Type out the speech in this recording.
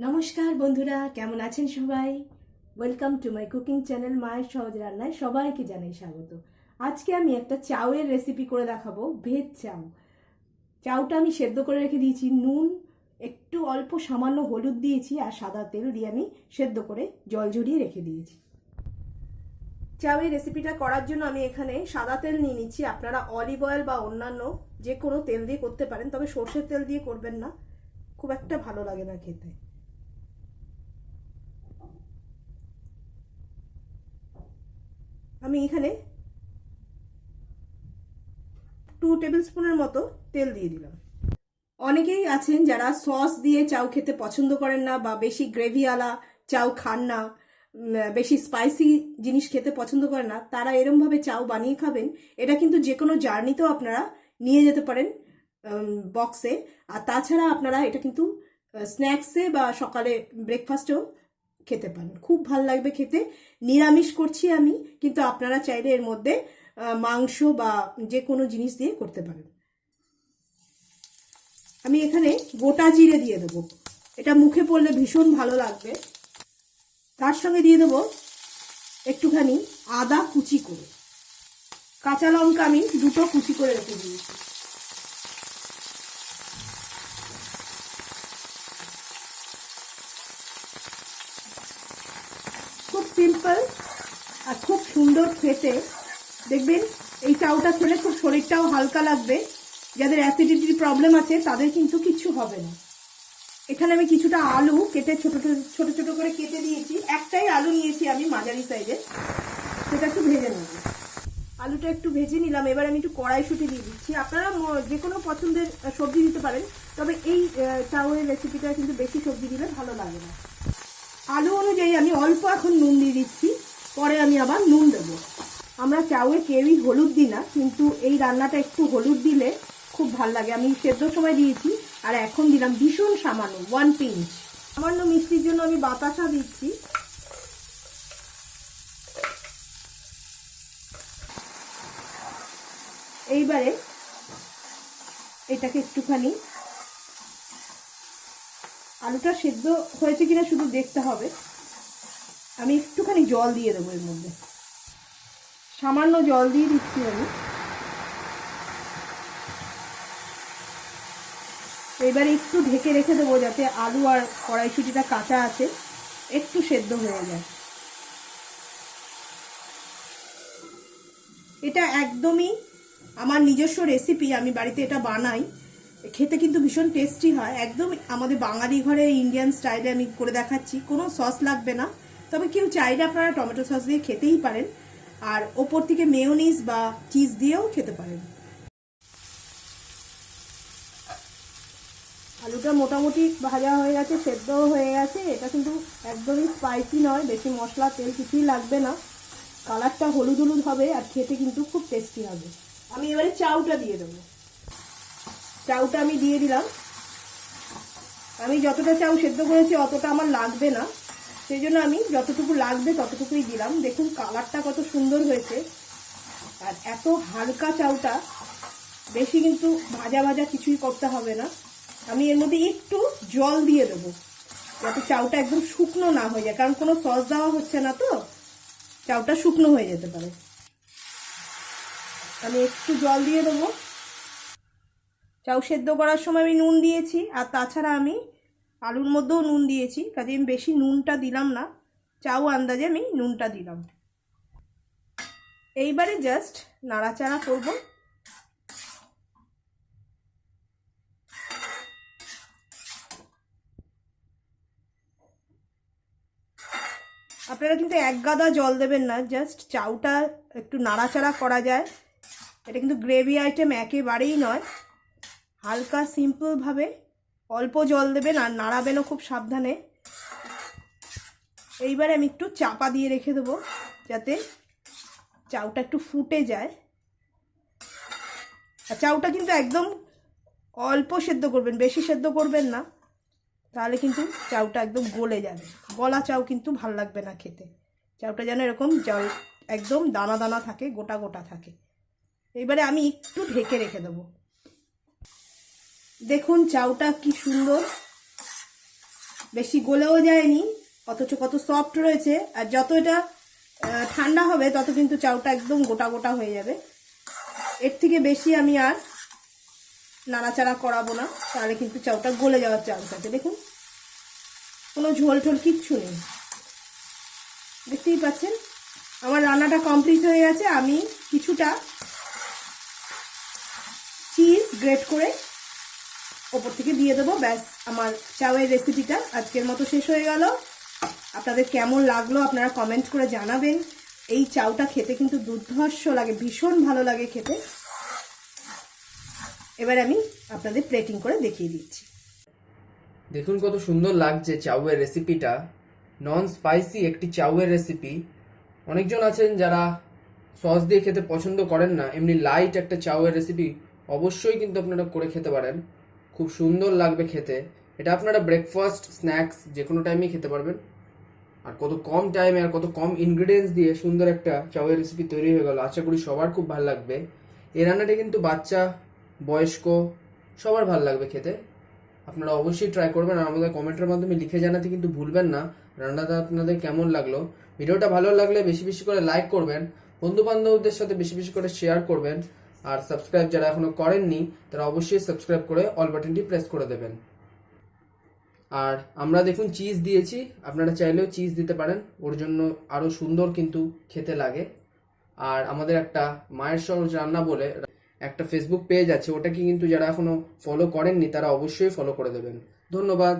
নমস্কার বন্ধুরা, কেমন আছেন সবাই? Welcome to my cooking channel মায়ের সহজ রান্নায় সবাইকে জানাই স্বাগত। আজকে আমি একটা চাউয়ের রেসিপি করে দেখাবো, ভেজ চাউ। চাউটা আমি সেদ্ধ করে রেখে দিয়েছি, নুন একটু অল্প সামান্য হলুদ দিয়েছি আর সাদা তেল দিয়ে আমি সেদ্ধ করে জল ঝরিয়ে রেখে দিয়েছি। চাউয়ের রেসিপিটা করার জন্য আমি এখানে সাদা তেল নিয়ে নিচ্ছি। আপনারা অলিভ অয়েল বা অন্যান্য যে কোনো তেল দিয়ে করতে পারেন, তবে সর্ষের তেল দিয়ে করবেন না, খুব একটা ভালো লাগে না খেতে। আমি এখানে 2 টেবিল স্পুনের মতো তেল দিয়ে দিলাম। অনেকেই আছেন যারা সস দিয়ে চাউ খেতে পছন্দ করেন না বা বেশি গ্রেভিওয়ালা চাউ খান না, বেশি স্পাইসি জিনিস খেতে পছন্দ করেন না, তারা এরমভাবে চাউ বানিয়ে খাবেন। এটা কিন্তু যে কোনো জার্নিতেও আপনারা নিয়ে যেতে পারেন বক্সে। আর তাছাড়া আপনারা এটা কিন্তু স্ন্যাক্সে বা সকালে ব্রেকফাস্টেও খেতে পারেন, খুব ভালো লাগবে খেতে। নিরামিষ করছি আমি, কিন্তু আপনারা চাইলে এর মধ্যে মাংস বা যে কোনো জিনিস দিয়ে করতে পারেন। আমি এখানে গোটা জিরে দিয়ে দেবো, এটা মুখে পড়লে ভীষণ ভালো লাগবে। তার সঙ্গে দিয়ে দেবো একটুখানি আদা কুচি করে, কাঁচা লঙ্কা আমি 2টো কুচি করে রেখে দিয়েছি। খুব সিম্পল আর খুব সুন্দর খেতে। দেখবেন এই চাউটা খেলে খুব শরীরটাও হালকা লাগবে। যাদের অ্যাসিডিটির প্রবলেম আছে তাদের কিন্তু কিচ্ছু হবে না। এখানে আমি কিছুটা আলু কেটে ছোট ছোট করে কেটে দিয়েছি। একটাই আলু নিয়েছি আমি মাঝারি সাইজে, সেটা একটু ভেজে নেব। আলুটা একটু ভেজে নিলাম। এবার আমি একটু কড়াইশুঁটি দিয়ে দিচ্ছি। আপনারা যে কোনো পছন্দের সবজি দিতে পারেন, তবে এই চাউয়ের রেসিপিটা কিন্তু বেশি সবজি দিলে ভালো লাগে না। আলু অনুযায়ী আমি অল্প এখন নুন দিয়ে দিচ্ছি, পরে আমি আবার নুন দেবো। আমরা চাউয়ে কেউই হলুদ দিই না, কিন্তু এই রান্নাটা একটু হলুদ দিলে খুব ভাল লাগে। আমি সেদ্ধ সময় দিয়েছি আর এখন দিলাম ভীষণ সামান্য 1 পিঞ্চ। সামান্য মিষ্টির জন্য আমি বাতাসা দিচ্ছি। এইবারে এটাকে একটুখানি, আলুটা সেদ্ধ হয়েছে কিনা শুধু দেখতে হবে। আমি একটুখানি জল দিয়ে দেবো এর মধ্যে, সামান্য জল দিয়ে দিচ্ছি আমি। এবারে একটু ঢেকে রেখে দেবো যাতে আলু আর কড়াইশুঁটিটা কাঁচা আছে, একটু সেদ্ধ হয়ে যায়। এটা একদমই আমার নিজস্ব রেসিপি, আমি বাড়িতে এটা বানাই। খেতে কিন্তু ভীষণ টেস্টি হয়, একদম আমাদের বাঙালি ঘরে ইন্ডিয়ান স্টাইলে আমি করে দেখাচ্ছি। কোনো সস লাগবে না, তবে কেউ চাইলে আপনারা টমেটো সস দিয়ে খেতেই পারেন, আর ওপর থেকে মেয়োনিজ বা চিজ দিয়েও খেতে পারেন। আলুটা মোটামুটি ভাজা হয়ে গেছে, সেদ্ধও হয়ে গেছে। এটা কিন্তু একদমই স্পাইসি নয়, বেশি মশলা তেল কিছুই লাগবে না। কালারটা হলুদ হলুদ হবে আর খেতে কিন্তু খুব টেস্টি হবে। আমি এবারে চাউটা দিয়ে দেবো। চাউটা আমি দিয়ে দিলাম। আমি যতটা চাউ সেদ্ধ করেছি অতটা আমার লাগবে না, সেই জন্য আমি যতটুকু লাগবে ততটুকুই দিলাম। দেখুন কালারটা কত সুন্দর হয়েছে, আর এত হালকা চাউটা, বেশি কিন্তু ভাজা ভাজা কিছুই করতে হবে না। আমি এর মধ্যে একটু জল দিয়ে দেবো যাতে চাউটা একদম শুকনো না হয়ে যায়, কারণ কোনো সস দেওয়া হচ্ছে না, তো চাউটা শুকনো হয়ে যেতে পারে। আমি একটু জল দিয়ে দেবো। চাউ সেদ্ধ করার সময় আমি নুন দিয়েছি, আর তাছাড়া আমি আলুর মধ্যেও নুন দিয়েছি, কাজে আমি বেশি নুনটা দিলাম না, চাউ আন্দাজে আমি নুনটা দিলাম। এইবারে জাস্ট নাড়াচাড়া করব। আপনারা কিন্তু এক গাদা জল দেবেন না, জাস্ট চাউটা একটু নাড়াচাড়া করা যায়। এটা কিন্তু গ্রেভি আইটেম একেবারেই নয়, হালকা সিম্পলভাবে অল্প জল দেবেন আর নাড়াবেনও খুব সাবধানে। এইবারে আমি একটু চাপা দিয়ে রেখে দেবো যাতে চাউটা একটু ফুটে যায়। আর চাউটা কিন্তু একদম অল্প সেদ্ধ করবেন, বেশি সেদ্ধ করবেন না, তাহলে কিন্তু চাউটা একদম গলে যাবে। গলা চাউ কিন্তু ভাল লাগবে না খেতে। চাউটা যেন এরকম জল একদম দানা দানা থাকে, গোটা গোটা থাকে। এবারে আমি একটু ঢেকে রেখে দেবো। দেখুন চাউটা কি সুন্দর বেশি গলেও যায়নি, অথচ কত সফট রয়েছে। আর যত এটা ঠান্ডা হবে তত কিন্তু চাউটা একদম গোটা গোটা হয়ে যাবে। এর থেকে বেশি আমি আর নাড়াচাড়া করাবো না, তাহলে কিন্তু চাউটা গলে যাওয়ার চান্স আছে। দেখুন কোনো ঝোল ঝোল কিচ্ছু নেই, দেখতেই পাচ্ছেন। আমার রান্নাটা কমপ্লিট হয়ে গেছে। আমি কিছুটা চিজ গ্রেট করে ওপর থেকে দিয়ে দেবো, ব্যাস আমার চাউয়ের রেসিপিটা আজকের মতো শেষ হয়ে গেল। আপনাদের কেমন লাগলো আপনারা কমেন্ট করে জানাবেন। এই চাউটা খেতে কিন্তু দুর্ধর্ষ লাগে, ভীষণ ভালো লাগে খেতে। এবার আমি আপনাদের প্লেটিং করে দেখিয়ে দিচ্ছি। দেখুন কত সুন্দর লাগছে চাউয়ের রেসিপিটা, নন স্পাইসি একটি চাউয়ের রেসিপি। অনেকজন আছেন যারা সস দিয়ে খেতে পছন্দ করেন না, এমনি লাইট একটা চাউয়ের রেসিপি অবশ্যই কিন্তু আপনারা করে খেতে পারেন, খুব সুন্দর লাগবে খেতে। এটা আপনারা ব্রেকফাস্ট, স্ন্যাক্স যে কোনো টাইমেই খেতে পারবেন। আর কত কম টাইমে আর কত কম ইনগ্রিডিয়েন্টস দিয়ে সুন্দর একটা চাউয়ের রেসিপি তৈরি হয়ে গেল। আশা করি সবার খুব ভালো লাগবে। এই রান্নাটা কিন্তু বাচ্চা, বয়স্ক সবার ভালো লাগবে খেতে। আপনারা অবশ্যই ট্রাই করবেন আর আমাদের কমেন্টের মাধ্যমে লিখে জানাতে কিন্তু ভুলবেন না রান্নাটা আপনাদের কেমন লাগলো। ভিডিওটা ভালো লাগলে বেশি বেশি করে লাইক করবেন, বন্ধু বান্ধবদের সাথে বেশি বেশি করে শেয়ার করবেন। আর সাবস্ক্রাইব যারা এখনো করেননি তারা অবশ্যই সাবস্ক্রাইব করে অল বাটনটি প্রেস করে দেবেন। আর আমরা দেখুন চিজ দিয়েছি, আপনারা চাইলেও চিজ দিতে পারেন, ওর জন্য আরো সুন্দর কিন্তু খেতে লাগে। আর আমাদের একটা মায়ের সহজ রান্না বলে একটা ফেসবুক পেজ আছে, ওটাকে কিন্তু যারা এখনো ফলো করেননি তারা অবশ্যই ফলো করে দেবেন। ধন্যবাদ।